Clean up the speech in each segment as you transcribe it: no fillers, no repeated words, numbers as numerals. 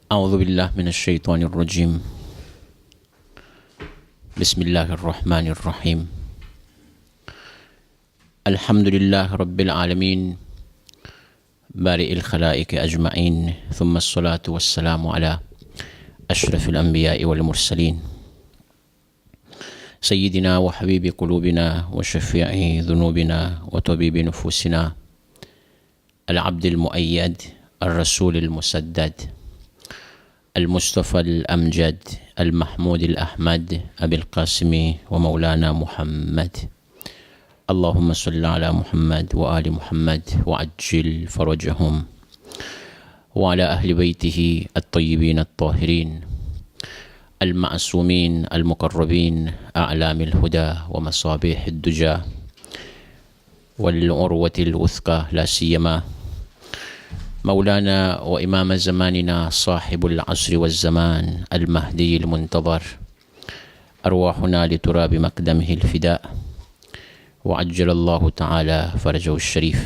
أعوذ بالله من الشيطان الرجيم. بسم الله الرحمن الرحيم. الحمد لله رب العالمين بارئ الخلائق أجمعين، ثم الصلاة والسلام على أشرف الأنبياء والمرسلين سيدنا وحبيب قلوبنا وشفيع ذنوبنا وطبيب نفوسنا العبد المؤيد الرسول المسدد المصطفى الأمجد المحمود الأحمد أبي القاسم ومولانا محمد. اللهم صل على محمد وآل محمد وعجل فرجهم، وعلى أهل بيته الطيبين الطاهرين المعصومين المقربين أعلام الهدى ومصابيح الدجى والعروة الوثقى، لا سيما مولانا وإمام زماننا صاحب العصر والزمان المهدي المنتظر، أرواحنا لتراب مقدمه الفداء، وعجل الله تعالى فرجه الشريف.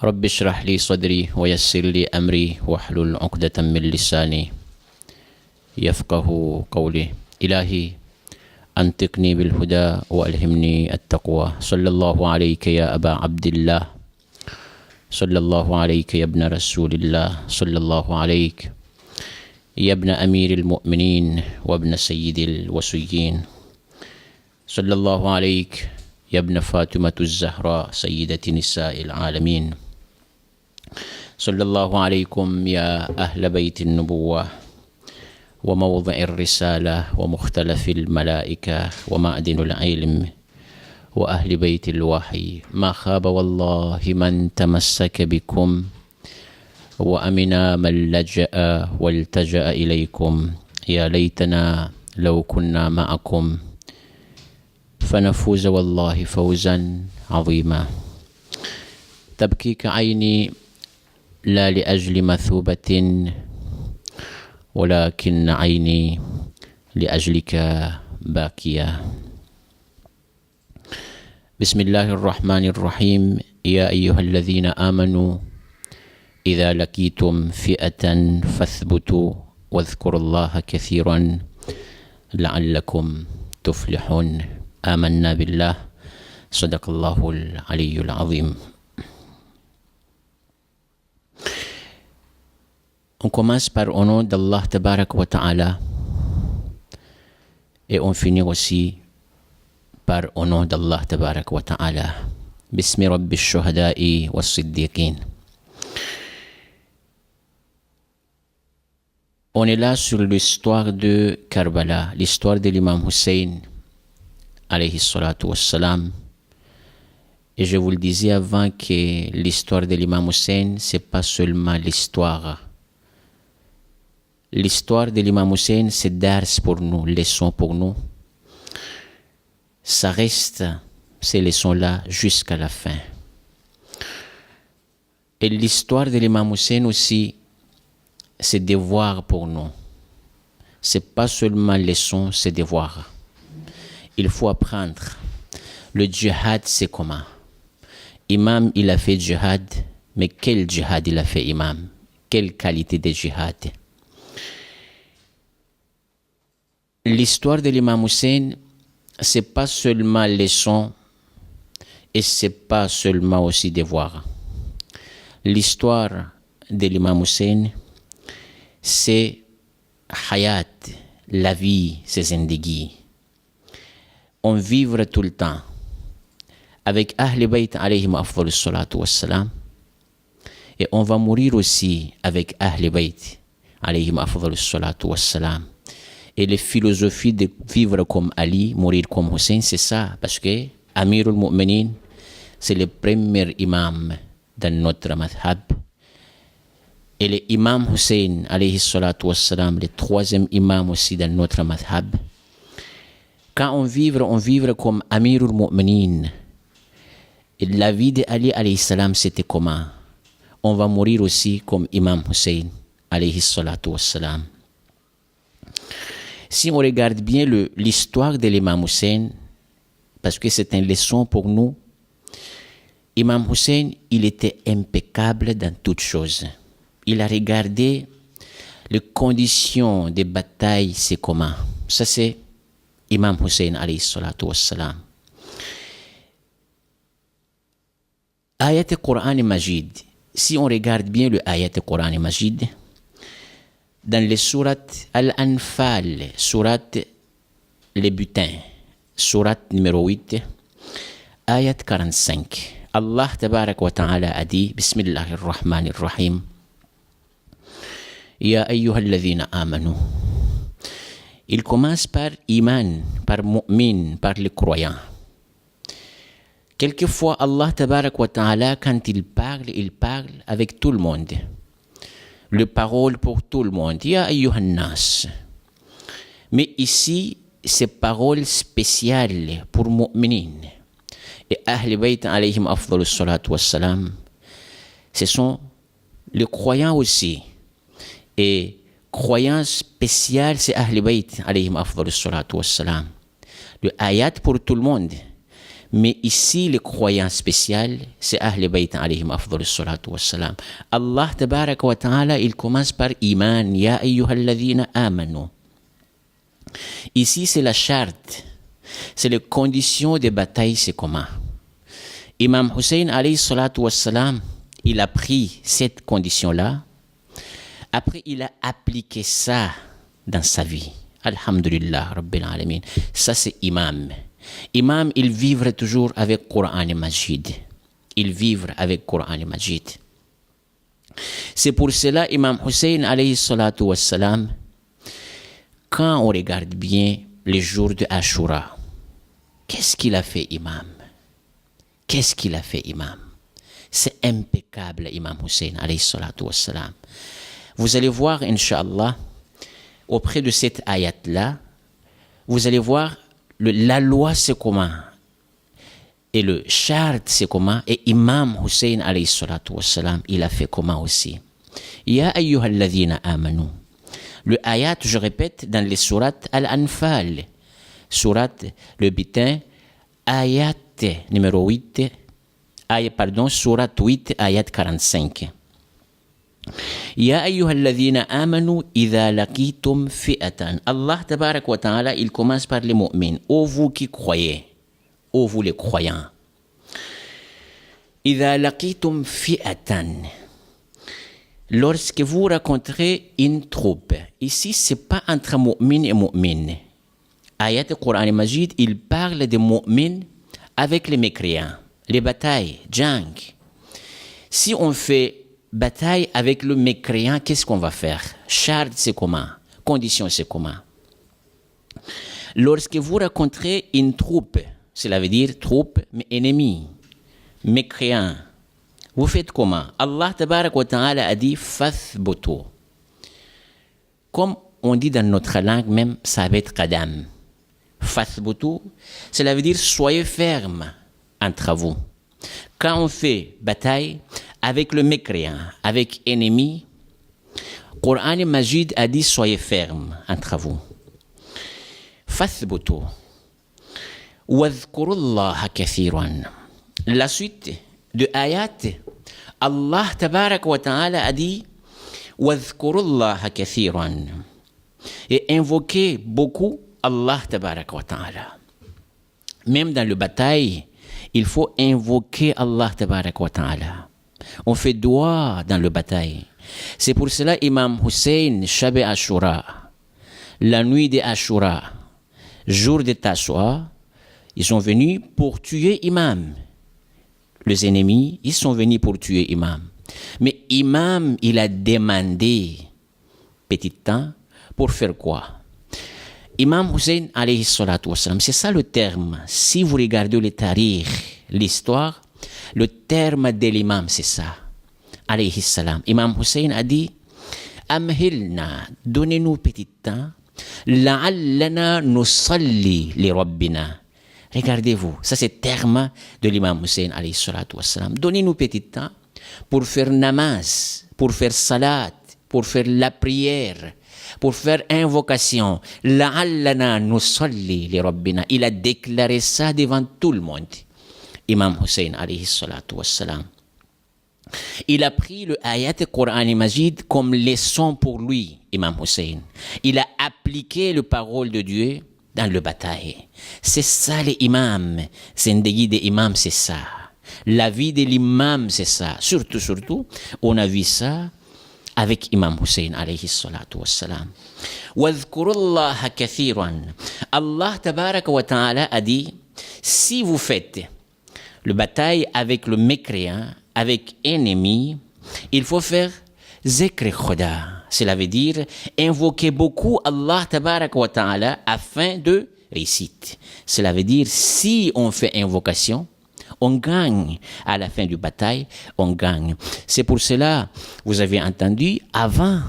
رب اشرح لي صدري ويسر لي أمري واحلل عقدة من لساني يفقه قولي. إلهي أنطقني بالهدى وألهمني التقوى. صلى الله عليك يا أبا عبد الله، صلى الله عليك يا ابن رسول الله، صلى الله عليك يا ابن أمير المؤمنين وابن سيد الوصيين، صلى الله عليك يا ابن فاطمة الزهراء سيدة نساء العالمين، صلى الله عليكم يا أهل بيت النبوة وموضع الرسالة ومختلف الملائكة ومعدن العلم وأهل بيت الوحي. ما خاب والله من تمسك بكم، وأمنا من لجأ والتجأ إليكم. يا ليتنا لو كنا معكم فنفوز والله فوزا عظيما. تبكيك عيني لا لأجل مثوبة، ولكن عيني لأجلك باكية. بسم الله الرحمن الرحيم. يا أيها الذين آمنوا إذا لقيتم فئة فاثبتوا واذكروا الله كثيرا لعلكم تفلحون. آمنا بالله، صدق الله العلي العظيم. On commence par au nom d'Allah Tabarak wa Ta'ala et on finit aussi par au nom d'Allah Tabarak wa Ta'ala. Bismi Rabbi Shuhada'i wa Siddiqin. On est là sur l'histoire de Karbala, l'histoire de l'imam Hussein alayhi salatu wassalam. Et je vous le disais avant que l'histoire de l'imam Hussein, c'est pas seulement l'histoire. L'histoire de l'imam Hussein, c'est dars pour nous, leçon pour nous. Ça reste ces leçons-là jusqu'à la fin. Et l'histoire de l'imam Hussein aussi, c'est devoir pour nous. C'est pas seulement leçon, c'est devoir. Il faut apprendre. Le djihad, c'est comment? Imam, il a fait djihad, mais quel djihad il a fait imam? Quelle qualité de djihad? L'histoire de l'imam Hussein, c'est pas seulement leçon et c'est pas seulement aussi devoir. L'histoire de l'imam Hussein, c'est hayat, la vie, c'est zindagi. On vivra tout le temps avec Ahl Bayt alayhim afdalus salatu wassalam, et on va mourir aussi avec Ahl Bayt alayhim afdalus salatu wassalam. Et les philosophies de vivre comme Ali, mourir comme Hussein, c'est ça. Parce que Amirul Mu'minin, c'est le premier imam dans notre madhab. Et l'imam Hussein, alayhi salatu wassalam, le troisième imam aussi dans notre madhab. Quand on vivre comme Amirul Mu'minin. Et la vie d'Ali, alayhi salam, c'était comment? On va mourir aussi comme imam Hussein, alayhi salatu wassalam. Si on regarde bien l'histoire de l'imam Hussein, parce que c'est une leçon pour nous, Imam Hussein, il était impeccable dans toutes choses. il a regardé les conditions des batailles, c'est comment. Ça, c'est Imam Hussein alayhi salatu wassalam. Ayat Qur'an Majid. Si on regarde bien le Ayat Qur'an Majid, dans les sourates Al-Anfal, sourate les butins, sourate numéro 8, Ayat 45. Allah tabarak wa ta'ala a dit, Bismillahir Rahmanir Rahim, Ya ayyuhalladhina amanu. Il commence par iman, par mu'min, par les croyants. Quelquefois, Allah tabarak wa ta'ala, quand il parle avec tout le monde. Le parole pour tout le monde. Ya ayyuhan nas. Mais ici, c'est parole spéciale pour mu'minin. Et Ahl Bayt alayhim afdalus salatu wassalam, ce sont les croyants aussi. Et croyant spécial, c'est Ahl Bayt alayhim afdalus salatu wassalam. Le ayat pour tout le monde. Mais ici, le croyant spécial, c'est Ahl Bayt alayhim afdalus salatu wassalam. Allah tabarak wa ta'ala, il commence par iman. Ya ayyuhalladhina amanu. Ici, c'est la charte. C'est les conditions de bataille, c'est comment. Imam Hussein alayhi salatu wassalam, il a pris cette condition-là. Après, il a appliqué ça dans sa vie. Alhamdulillah, Rabbil Alamin. Ça, c'est imam. Imam, il vivrait toujours avec Coran Majid. Il vivre avec Coran Majid. C'est pour cela, Imam Hussein alayhi salatu wassalam, quand on regarde bien les jours de Ashura, qu'est-ce qu'il a fait, Imam? Qu'est-ce qu'il a fait, Imam? C'est impeccable, Imam Hussein alayhi salatu wassalam. Vous allez voir, Inch'Allah, auprès de cette ayat-là, vous allez voir la loi c'est comment, et le chart c'est comment, et Imam Hussein alayhi salatu wassalam, il a fait comment aussi. Ya ayyuhalladhina amanu. Le ayat, je répète, dans les sourates Al-Anfal, sourate le butin, ayat numéro 8, sourate 8, ayat 45. Ya ayyuhalladhina amanu idha laqitum fi'atan. Allah tabarak wa ta'ala, il commence par les mu'min. Ô vous qui croyez, ô vous les croyants. Idha laqitum fi'atan. Lorsque vous rencontrez une troupe, ici c'est pas entre mu'min et mu'min. Ayat Qur'an Majid, il parle de mu'min avec les mécréants, les batailles, jang. Si on fait bataille avec le mécréant, qu'est-ce qu'on va faire? Charte, c'est comment? Condition, c'est comment? Lorsque vous rencontrez une troupe, cela veut dire troupe, mais ennemi, mécréant, vous faites comment? Allah tabarak wa ta'ala a dit fathbutu. Comme on dit dans notre langue même, ça va être qadam. Fathbutu, cela veut dire soyez ferme entre vous. Quand on fait bataille avec le mécréant, avec ennemi, Coran Majid a dit soyez ferme entre vous. Fathbutu. Wadhkurullaha kathiran. La suite de ayat, Allah tabarak wa ta'ala a dit wadhkurullaha kathiran. Et invoquez beaucoup Allah tabarak wa ta'ala. Même dans le bataille, il faut invoquer Allah tabarak wa ta'ala. On fait dua dans le bataille. C'est pour cela Imam Hussein, Shab Ashura, la nuit de Ashura, jour de Tashua, ils sont venus pour tuer Imam. Les ennemis, ils sont venus pour tuer Imam. Mais Imam, il a demandé petit temps pour faire quoi? Imam Hussein alayhi salatu wassalam, c'est ça le terme. Si vous regardez le tarikh, l'histoire, le terme de l'imam, c'est ça. Alayhi salam. Imam Hussein a dit, Amhilna, donnez-nous petit temps, la'allana nusalli li rabbina. Regardez-vous, ça c'est le terme de l'imam Hussein alayhi salatu wassalam. Donnez-nous petit temps pour faire namaz, pour faire salat, pour faire la prière, pour faire invocation. La'allana nusalli li rabbina. Il a déclaré ça devant tout le monde. Imam Hussein alayhi salatu wassalam. Il a pris le ayat Coran Majid comme leçon pour lui, Imam Hussein. Il a appliqué les paroles de Dieu dans le bataille. C'est ça les imams. Zindagi des imams, c'est ça. La vie de l'imam, c'est ça. Surtout, on a vu ça avec Imam Hussein alayhi salatu wassalam. Wadhkurullaha kathiran. Allah tabaraka wa ta'ala a dit, si vous faites le bataille avec le mécréant, avec ennemi, il faut faire zikr khoda. Cela veut dire invoquer beaucoup Allah tabaraka wa ta'ala afin de réussite. Cela veut dire si on fait invocation, on gagne. À la fin du bataille, on gagne. C'est pour cela, vous avez entendu, avant,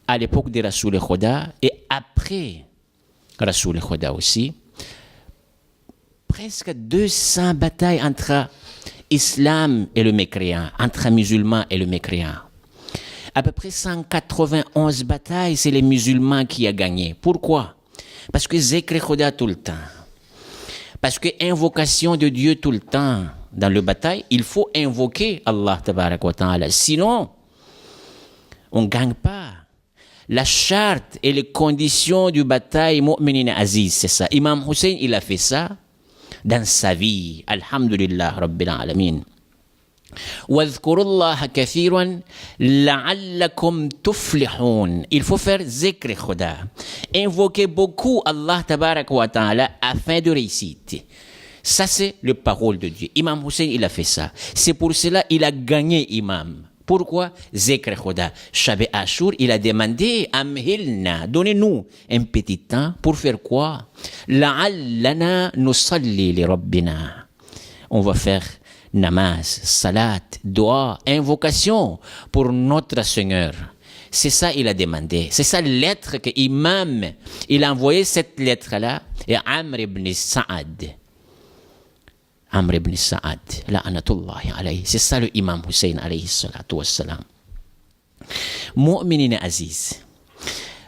à l'époque de Rasoul Khoda et après Rasoul Khoda aussi, presque 200 batailles entre islam et le mécréant, entre musulmans et le mécréant. À peu près 191 batailles, c'est les musulmans qui ont gagné. Pourquoi? Parce que zikr khoda tout le temps. Parce que invocation de Dieu tout le temps. Dans le bataille, il faut invoquer Allah tabarak wa ta'ala. Sinon, on ne gagne pas. La charte et les conditions du bataille mu'minin aziz, c'est ça. Imam Hussein, il a fait ça dans sa vie. Alhamdulillah Rabbil Alamin. واذكروا الله كثيرا لعلكم تفلحون. Il faut faire zikr khoda. Invoquer beaucoup Allah tabarak wa ta'ala afin de réussite. Ça c'est le parole de Dieu. Imam Hussein il a fait ça. C'est pour cela il a gagné imam. Pourquoi? Zikr khoda. Shab Ashur il a demandé amhilna, donnez-nous un petit temps pour faire quoi? La'allana nusalli li rabbina. On va faire namaz, salat, dua, invocation pour notre Seigneur. C'est ça il a demandé. C'est ça lettre que imam, il a envoyé cette lettre-là et Amr ibn Sa'ad. Amr ibn Sa'ad, la'anatullahi alayhi. C'est ça le imam Hussein alayhi salatu wassalam. Mu'minin aziz.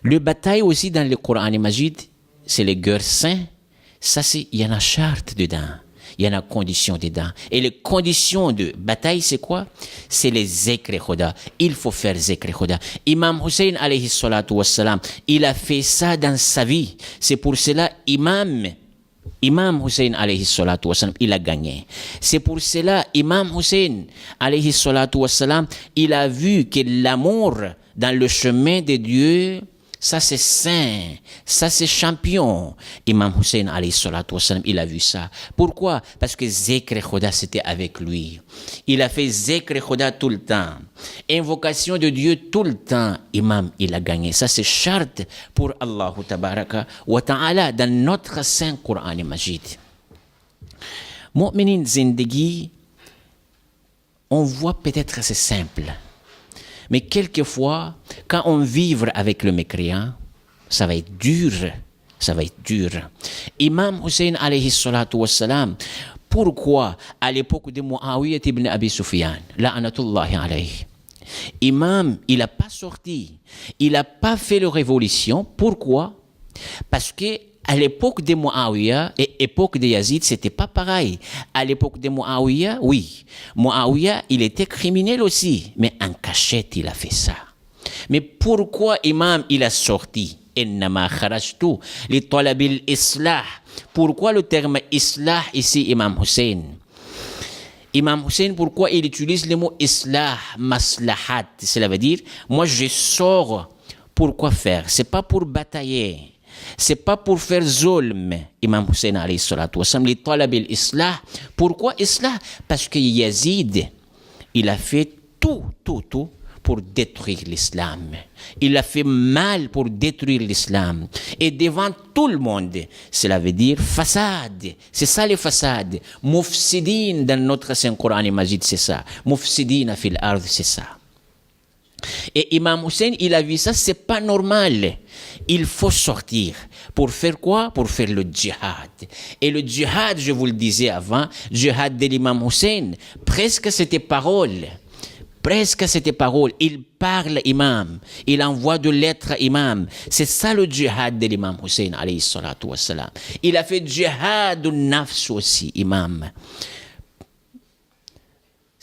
Le bataille aussi dans le Coran Majid, c'est les guerres saints. Ça c'est, il y en a charte dedans. Il y en a conditions dedans. Et les conditions de bataille, c'est quoi? C'est les zikr khoda. Il faut faire zikr khoda. Imam Hussein alayhi salatu wassalam, il a fait ça dans sa vie. C'est pour cela, Imam Hussein alayhi salatu wassalam, il a gagné. C'est pour cela, Imam Hussein alayhi salatu wassalam, il a vu que l'amour dans le chemin de Dieu, ça c'est saint, ça c'est champion. Imam Hussein alayhi salatu wassalam, il a vu ça. Pourquoi? Parce que zikr khoda c'était avec lui. Il a fait zikr khoda tout le temps. Invocation de Dieu tout le temps. Imam, il a gagné. Ça c'est charte pour Allah tabaraka wa ta'ala dans notre saint Coran Majid. Mu'minin zindagi, on voit peut-être c'est simple. Mais quelquefois, quand on vit avec le mécréant, ça va être dur. Ça va être dur. Imam Hussein alayhi salatu wassalam, pourquoi à l'époque de Muawiyah ibn Abi Sufyan, la'anatullahi alayhi, Imam, il n'a pas sorti, il n'a pas fait la révolution. Pourquoi? Parce que à l'époque de Muawiyah et l'époque de Yazid, c'était pas pareil. À l'époque de Muawiyah, oui. Muawiyah, il était criminel aussi, mais en cachette, il a fait ça. Mais pourquoi Imam, il a sorti? Innama kharajtu li talabil islah. Pourquoi le terme islah ici, Imam Hussein? Imam Hussein, pourquoi il utilise le mot islah, maslahat? Cela veut dire, moi je sors, pourquoi faire? C'est pas pour batailler. C'est pas pour faire zulm. Imam Hussein alayhi salatu wassalam, li talabil islah. Pourquoi islah? Parce que Yazid, il a fait tout pour détruire l'islam. Il a fait mal pour détruire l'islam. Et devant tout le monde, cela veut dire façade. C'est ça les façades. Mufsidin dans notre Saint Coran Majid, c'est ça. Mufsidin fil ard, c'est ça. Et Imam Hussein, il a vu ça, c'est pas normal. Il faut sortir. Pour faire quoi? Pour faire le djihad. Et le djihad, je vous le disais avant, djihad de l'imam Hussein, presque c'était parole. Presque c'était parole. Il parle imam. Il envoie de lettres imam. C'est ça le djihad de l'imam Hussein, alayhi salatu wassalam. Il a fait djihad nafs aussi, imam.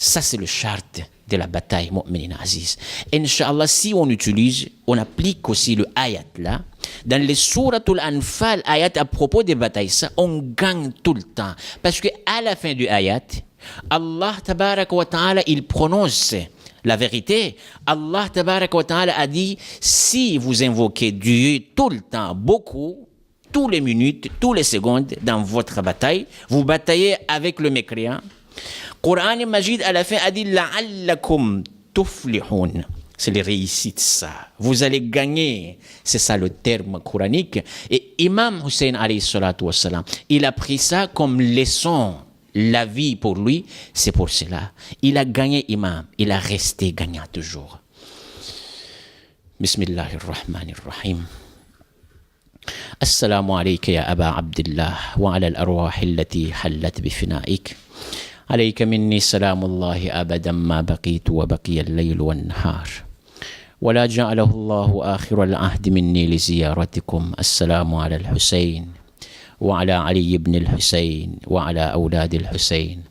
Ça, c'est le charte de la bataille mu'minin aziz. Inch'Allah, si on utilise, on applique aussi le ayat là, dans les souratul Anfal, ayat à propos des batailles, ça, on gagne tout le temps. Parce que à la fin du ayat, Allah tabarak wa ta'ala, il prononce la vérité. Allah tabarak wa ta'ala a dit, si vous invoquez Dieu tout le temps, beaucoup, tous les minutes, tous les secondes dans votre bataille, vous bataillez avec le mécréant. Coran Majid à la fin a dit la'allakum tuflihun. C'est les réussites ça. Vous allez gagner. C'est ça le terme coranique. Et Imam Hussein alayhi salatu wassalam, il a pris ça comme leçon. La vie pour lui, c'est pour cela. Il a gagné Imam. Il a resté gagnant toujours. Bismillahirrahmanirrahim. Assalamu alayka ya Aba Abdillah wa ala al-arwah allati hallat bifinaik. عليك مني سلام الله أبدا ما بقيت وبقي الليل والنهار ولا جعله الله آخر العهد مني لزيارتكم. السلام على الحسين وعلى علي بن الحسين وعلى أولاد الحسين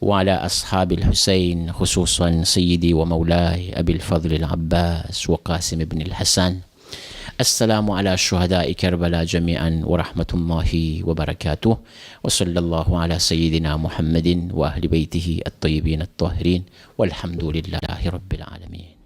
وعلى أصحاب الحسين خصوصا سيدي ومولاي أبي الفضل العباس وقاسم بن الحسن. السلام على شهداء كربلاء جميعا ورحمة الله وبركاته وصلى الله على سيدنا محمد وأهل بيته الطيبين الطاهرين والحمد لله رب العالمين.